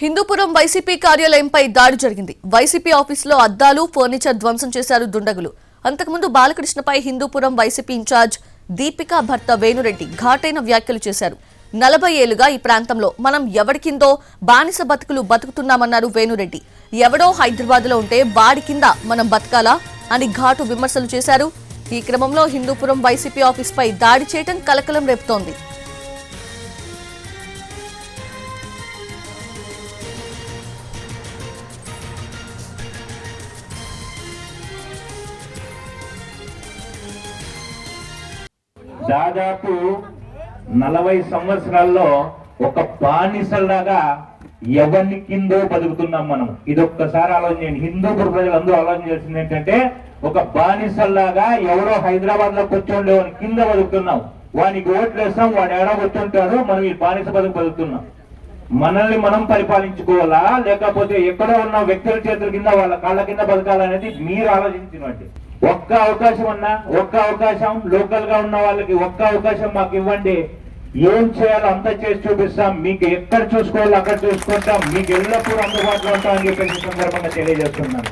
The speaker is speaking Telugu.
హిందూపురం వైసీపీ కార్యాలయంపై దాడి జరిగింది. వైసీపీ ఆఫీసులో అద్దాలు, ఫర్నిచర్ ధ్వంసం చేశారు దుండగులు. అంతకుముందు బాలకృష్ణపై హిందూపురం వైసీపీ ఇన్ఛార్జ్ దీపిక భర్త వేణురెడ్డి ఘాటైన వ్యాఖ్యలు చేశారు. 40 ఏళ్లుగా ఈ ప్రాంతంలో మనం ఎవడి కిందో బానిస బతుకులు బతుకుతున్నామన్నారు వేణురెడ్డి. ఎవడో హైదరాబాద్ లో ఉంటే వాడి కింద మనం బతకాలా అని ఘాటు విమర్శలు చేశారు. ఈ క్రమంలో హిందూపురం వైసీపీ ఆఫీస్పై దాడి చేయడం కలకలం రేపుతోంది. దాదాపు 40 సంవత్సరాల్లో ఒక బానిసలాగా ఎవరిని కిందో బతుకుతున్నాం మనం. ఇది ఒక్కసారి ఆలోచన చేయండి. హిందూపుర ప్రజలందరూ ఆలోచన చేసింది ఏంటంటే, ఒక బానిసల్లాగా ఎవరో హైదరాబాద్ లో కూర్చోండి వాని కింద బతుకుతున్నాం. వానికి ఓట్లు వేస్తాం, వాడు ఏడా కూర్చుంటాడు, మనం ఈ బానిస బతుకుతున్నాం. మనల్ని మనం పరిపాలించుకోవాలా, లేకపోతే ఎక్కడో ఉన్న వ్యక్తుల చేతుల కింద వాళ్ళ కాళ్ళ కింద బతకాలనేది మీరు ఆలోచించినట్టు. ఒక్క అవకాశం అన్నా, ఒక్క అవకాశం లోకల్ గా ఉన్న వాళ్ళకి ఒక్క అవకాశం మాకు ఇవ్వండి, ఏం చేయాలో అంతా చేసి చూపిస్తాం, మీకు ఎక్కడ చూసుకోవాలో అక్కడ చూసుకుంటాం, మీకు ఎల్లప్పుడూ అందుబాటులో ఉంటామని చెప్పేసి సందర్భంగా తెలియజేస్తున్నాను.